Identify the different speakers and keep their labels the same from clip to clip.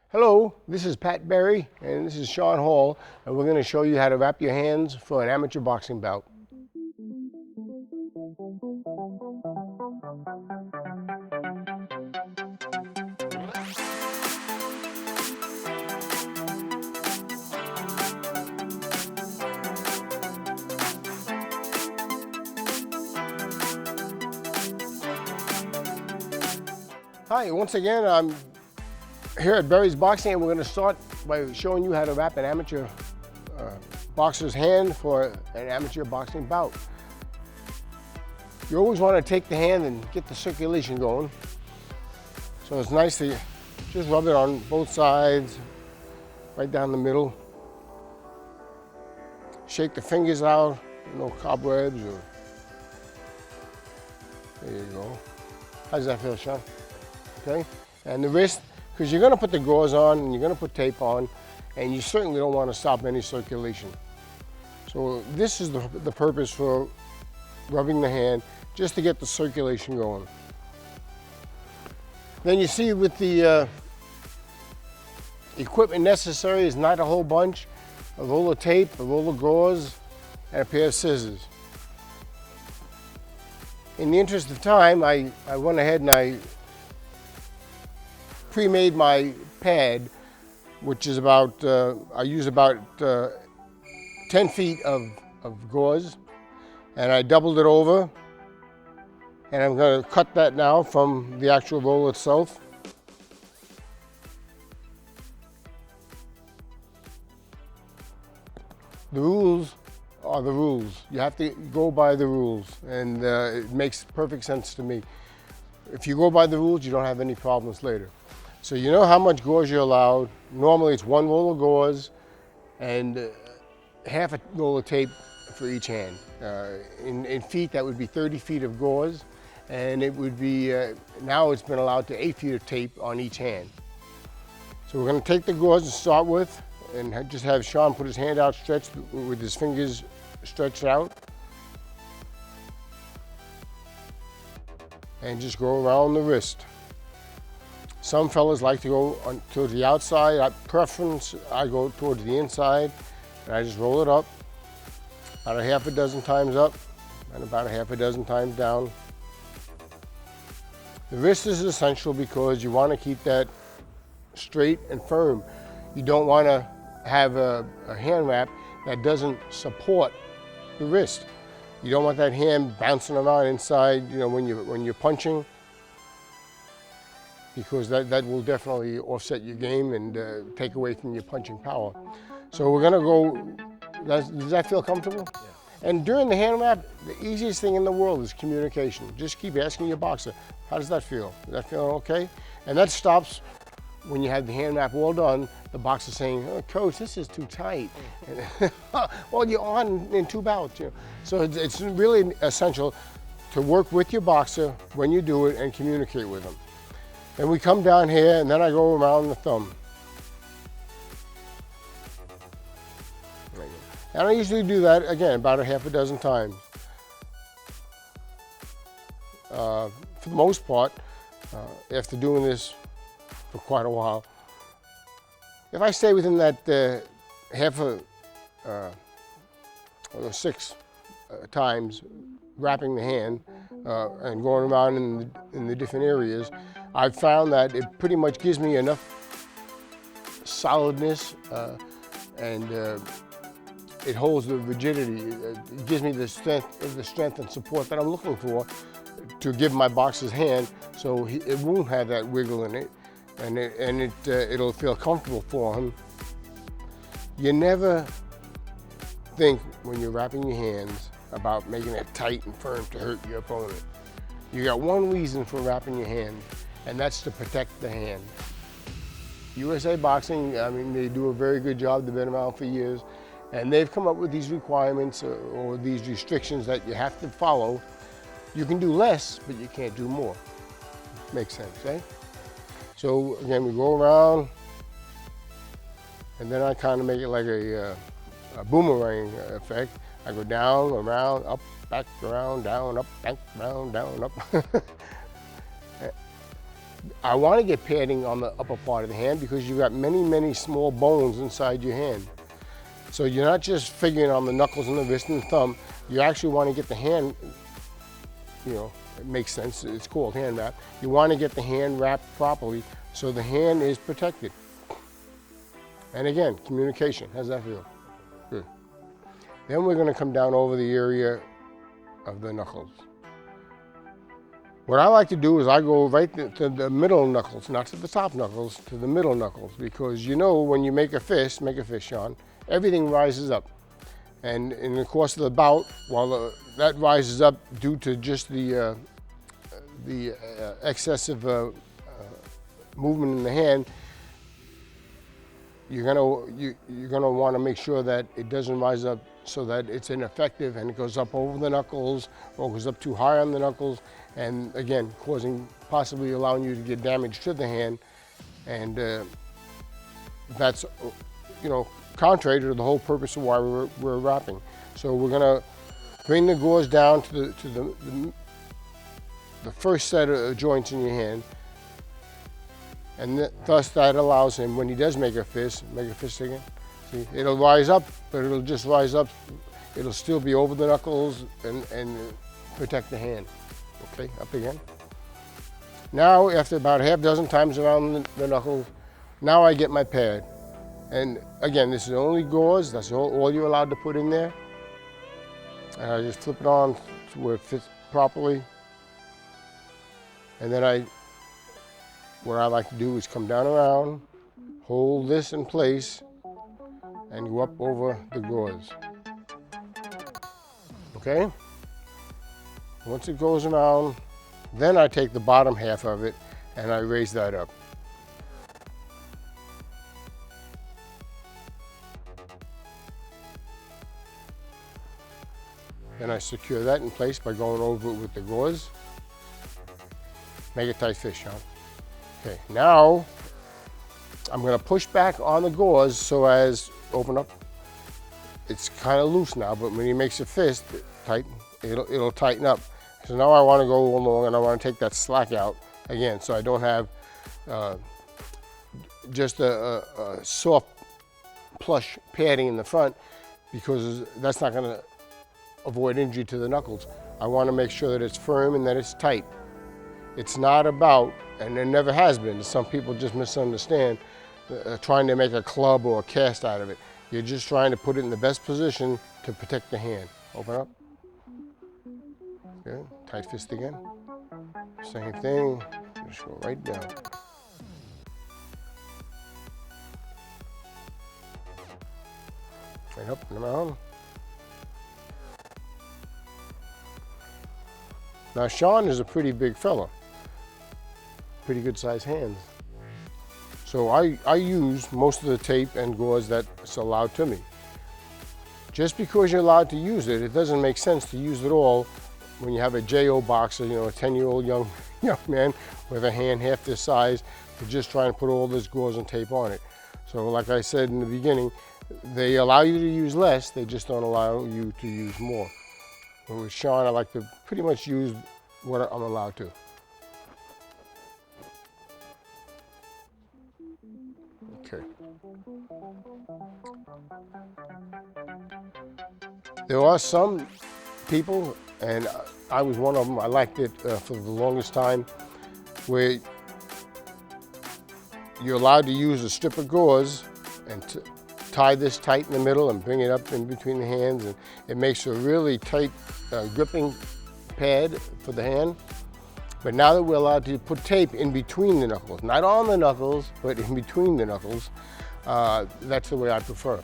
Speaker 1: Hello, this is Pat Berry and this is Sean Hall, and we're going to show you how to wrap your hands for an amateur boxing bout. Hi, once again, I'm here at Berry's Boxing, and we're going to start by showing you how to wrap an amateur boxer's hand for an amateur boxing bout. You always want to take the hand and get the circulation going. So it's nice to just rub it on both sides, right down the middle. Shake the fingers out, no cobwebs. There you go. How does that feel, Sean? Okay, and the wrist, because you're going to put the gauze on and you're going to put tape on, and you certainly don't want to stop any circulation. So this is the purpose for rubbing the hand, just to get the circulation going. Then you see with the equipment necessary is not a whole bunch, a roll of tape, a roll of gauze, and a pair of scissors. In the interest of time, I went ahead and I pre-made my pad, which is about, I use about 10 feet of gauze, and I doubled it over, and I'm going to cut that now from the actual roll itself. The rules are the rules. You have to go by the rules, and it makes perfect sense to me. If you go by the rules, you don't have any problems later. So you know how much gauze you're allowed. Normally it's one roll of gauze and half a roll of tape for each hand. In feet, that would be 30 feet of gauze, and it would be, now it's been allowed to 8 feet of tape on each hand. So we're going to take the gauze to start with, and just have Sean put his hand out stretched with his fingers stretched out. And just go around the wrist. Some fellas like to go towards the outside. Preference, I go towards the inside, and I just roll it up, about a half a dozen times up, and about a half a dozen times down. The wrist is essential because you want to keep that straight and firm. You don't want to have a hand wrap that doesn't support the wrist. You don't want that hand bouncing around inside, you know, when you're punching, because that will definitely offset your game and take away from your punching power. So we're gonna go, does that feel comfortable? Yeah. And during the hand wrap, the easiest thing in the world is communication. Just keep asking your boxer, how does that feel? Does that feel okay? And that stops when you have the hand wrap all done, the boxer saying, oh, coach, this is too tight. Well, you're on in 2 bouts. You know? So it's really essential to work with your boxer when you do it and communicate with them. Then we come down here, and then I go around the thumb. And I usually do that, again, about a half a dozen times. For the most part, after doing this for quite a while, if I stay within that half a, or 6 times wrapping the hand and going around in the different areas, I've found that it pretty much gives me enough solidness and it holds the rigidity. It gives me the strength and support that I'm looking for to give my boxer's hand, so it won't have that wiggle in it, and it'll feel comfortable for him. You never think when you're wrapping your hands about making it tight and firm to hurt your opponent. You got one reason for wrapping your hand, and that's to protect the hand. USA Boxing, I mean, they do a very good job. They've been around for years, and they've come up with these requirements or these restrictions that you have to follow. You can do less, but you can't do more. Makes sense, eh? So again, we go around, and then I kind of make it like a boomerang effect. I go down, around, up, back, around, down, up, back, around, down, up. I want to get padding on the upper part of the hand because you've got many, many small bones inside your hand. So you're not just figuring on the knuckles and the wrist and the thumb. You actually want to get the hand, you know, it makes sense. It's called hand wrap. You want to get the hand wrapped properly so the hand is protected. And again, communication. How's that feel? Good. Then we're going to come down over the area of the knuckles. What I like to do is I go right to the middle knuckles, not to the top knuckles, to the middle knuckles, because you know when you make a fist, Sean, everything rises up. And in the course of the bout, while that rises up due to just the excessive movement in the hand, you're gonna want to make sure that it doesn't rise up so that it's ineffective and it goes up over the knuckles or goes up too high on the knuckles, and again possibly allowing you to get damage to the hand, and that's contrary to the whole purpose of why we're wrapping. So we're gonna bring the gauze down to the first set of joints in your hand, and thus that allows him, when he does make a fist again, see, it'll rise up, but it'll just rise up, it'll still be over the knuckles and protect the hand. Okay, up again. Now, after about half dozen times around the knuckles, now I get my pad. And again, this is only gauze, that's all you're allowed to put in there. And I just flip it on to where it fits properly. And then what I like to do is come down around, hold this in place, and go up over the gauze. Okay? Once it goes around, then I take the bottom half of it and I raise that up. Then I secure that in place by going over it with the gauze. Make a tight fist, Sean. Okay, now I'm going to push back on the gauze so as open up. It's kind of loose now, but when he makes a fist tight, it'll tighten up. So now I want to go along and I want to take that slack out again, so I don't have just a soft plush padding in the front, because that's not going to avoid injury to the knuckles. I want to make sure that it's firm and that it's tight. It's not about, and there never has been, some people just misunderstand, trying to make a club or a cast out of it. You're just trying to put it in the best position to protect the hand. Open up. Good. Tight fist again. Same thing. Just go right down. Right up and around. Now Sean is a pretty big fella. Pretty good sized hands. So I use most of the tape and gauze that's allowed to me. Just because you're allowed to use it, it doesn't make sense to use it all when you have a JO boxer, a 10-year-old young man with a hand half this size, to just try and put all this gauze and tape on it. So like I said in the beginning, they allow you to use less, they just don't allow you to use more. But with Sean, I like to pretty much use what I'm allowed to. Okay. There are some people, and I was one of them, I liked it for the longest time, where you're allowed to use a strip of gauze and tie this tight in the middle and bring it up in between the hands, and it makes a really tight gripping pad for the hand. But now that we're allowed to put tape in between the knuckles, not on the knuckles, but in between the knuckles, that's the way I prefer.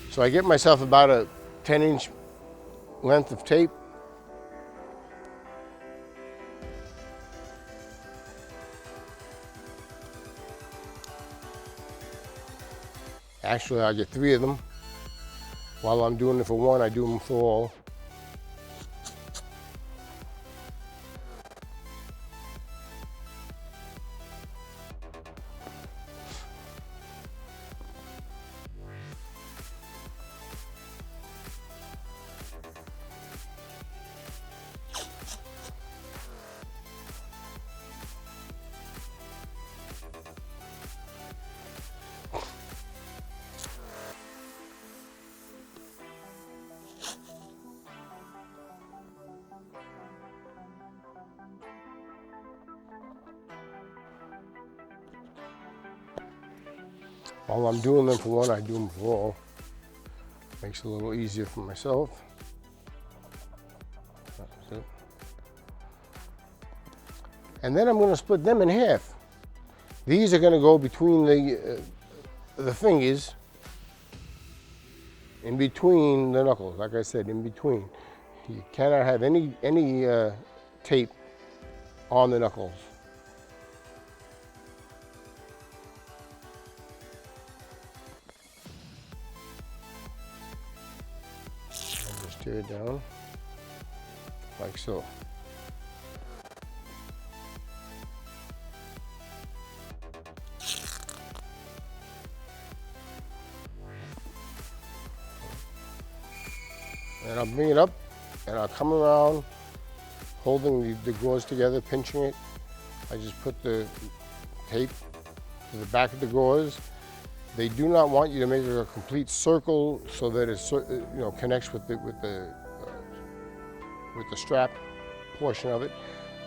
Speaker 1: So I get myself about a 10-inch length of tape. Actually, I get 3 of them. While I'm doing it for one, I do them for all. While I'm doing them for one, I do them for all. Makes it a little easier for myself. That's it. And then I'm going to split them in half. These are going to go between the fingers, in between the knuckles. Like I said, in between. You cannot have any tape on the knuckles. And just tear it down like so. And I'll bring it up and I'll come around holding the gauze together, pinching it. I just put the tape to the back of the gauze. They do not want you to make a complete circle so that it connects with the strap portion of it.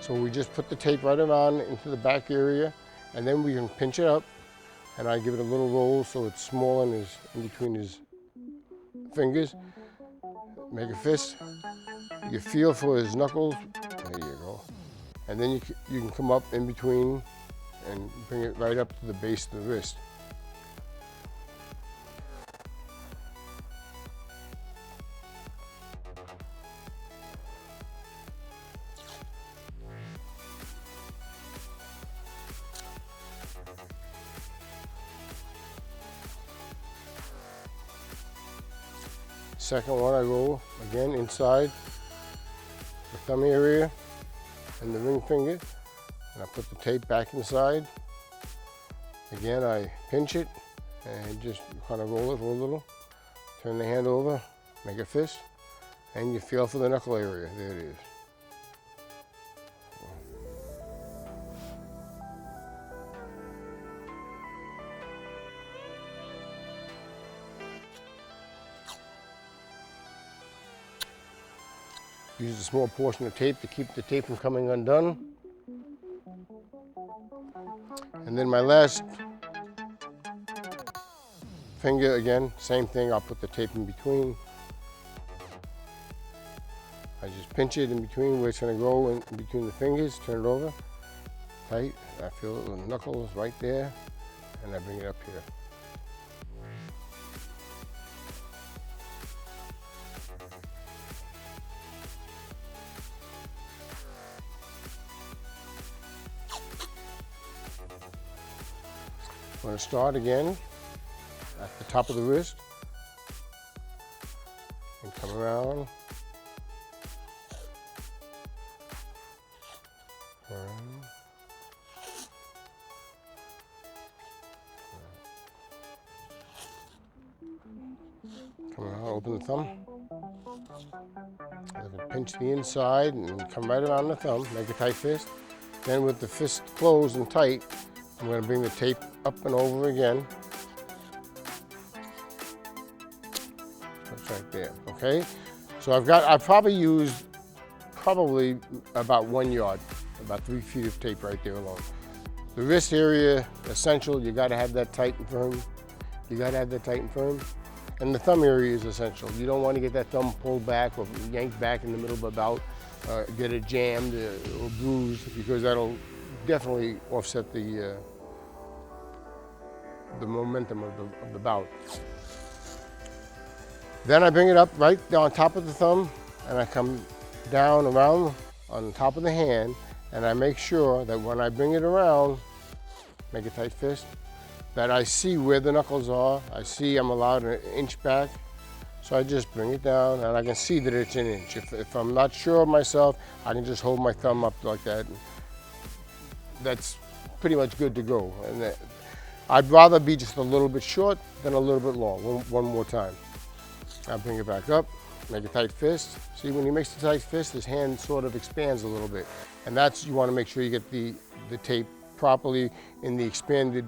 Speaker 1: So we just put the tape right around into the back area, and then we can pinch it up, and I give it a little roll so it's small in between his fingers. Make a fist. You feel for his knuckles. There you go. And then you can come up in between and bring it right up to the base of the wrist. Second one, I go again inside the thumb area and the ring finger, and I put the tape back inside. Again, I pinch it and just kind of roll it for a little. Turn the hand over, make a fist, and you feel for the knuckle area. There it is. Use a small portion of tape to keep the tape from coming undone. And then my last finger, again, same thing, I'll put the tape in between. I just pinch it in between where it's going to go in between the fingers, turn it over, tight. I feel it with the knuckles right there, and I bring it up here. I'm going to start again at the top of the wrist and come around. Come around, open the thumb. Pinch the inside and come right around the thumb, make a tight fist. Then with the fist closed and tight, I'm going to bring the tape up and over again. That's right there, okay? So I've probably used about 1 yard, about 3 feet of tape right there alone. The wrist area, essential, you gotta have that tight and firm. You gotta have that tight and firm. And the thumb area is essential. You don't want to get that thumb pulled back or yanked back in the middle of a bout, get it jammed or bruised, because that'll definitely offset the momentum of the bout. Then I bring it up right on top of the thumb, and I come down around on top of the hand, and I make sure that when I bring it around, make a tight fist, that I see where the knuckles are. I see I'm allowed an inch back, so I just bring it down, and I can see that it's an inch. If I'm not sure of myself, I can just hold my thumb up like that. That's pretty much good to go. And I'd rather be just a little bit short than a little bit long. One more time. I'll bring it back up, make a tight fist. See, when he makes the tight fist, his hand sort of expands a little bit. And that's, you want to make sure you get the tape properly in the expanded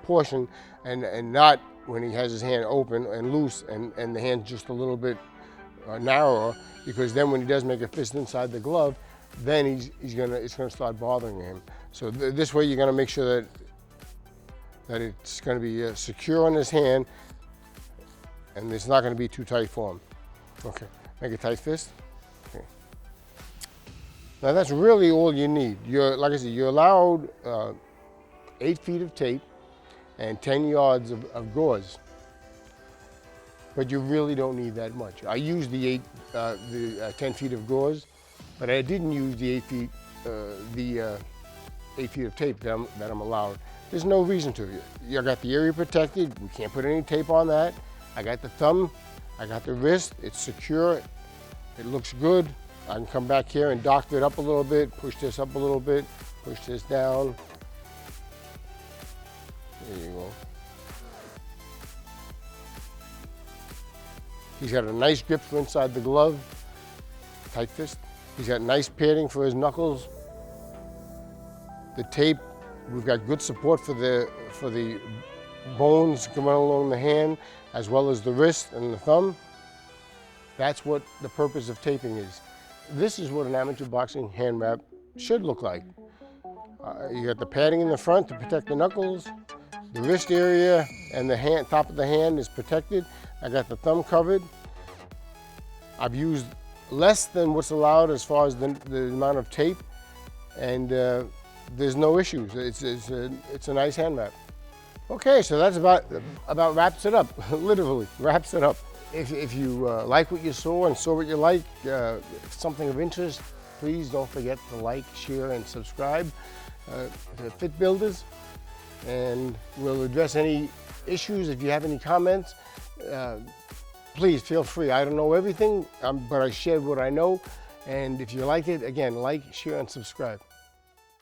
Speaker 1: portion, and not when he has his hand open and loose and the hand's just a little bit narrower, because then when he does make a fist inside the glove, then it's gonna start bothering him. So this way you're gonna make sure that that it's going to be secure on his hand, and it's not going to be too tight for him. Okay, make a tight fist. Okay. Now that's really all you need. Like I said, you're allowed 8 feet of tape and 10 yards of gauze, but you really don't need that much. I used the 10 feet of gauze, but I didn't use the 8 feet of tape that I'm allowed. There's no reason to. You got the area protected. We can't put any tape on that. I got the thumb, I got the wrist. It's secure. It looks good. I can come back here and doctor it up a little bit, push this up a little bit, push this down. There you go. He's got a nice grip for inside the glove, tight fist. He's got nice padding for his knuckles. The tape, we've got good support for the bones coming along the hand, as well as the wrist and the thumb. That's what the purpose of taping is. This is what an amateur boxing hand wrap should look like. You got the padding in the front to protect the knuckles. The wrist area and the hand, top of the hand is protected. I got the thumb covered. I've used less than what's allowed as far as the amount of tape, and there's no issues. It's a nice hand wrap. Okay, so that's about wraps it up, literally wraps it up. If you like what you saw and saw what you like, something of interest, please don't forget to like, share, and subscribe to Fit Builders. And we'll address any issues. If you have any comments, please feel free. I don't know everything, but I shared what I know. And if you like it, again, like, share, and subscribe.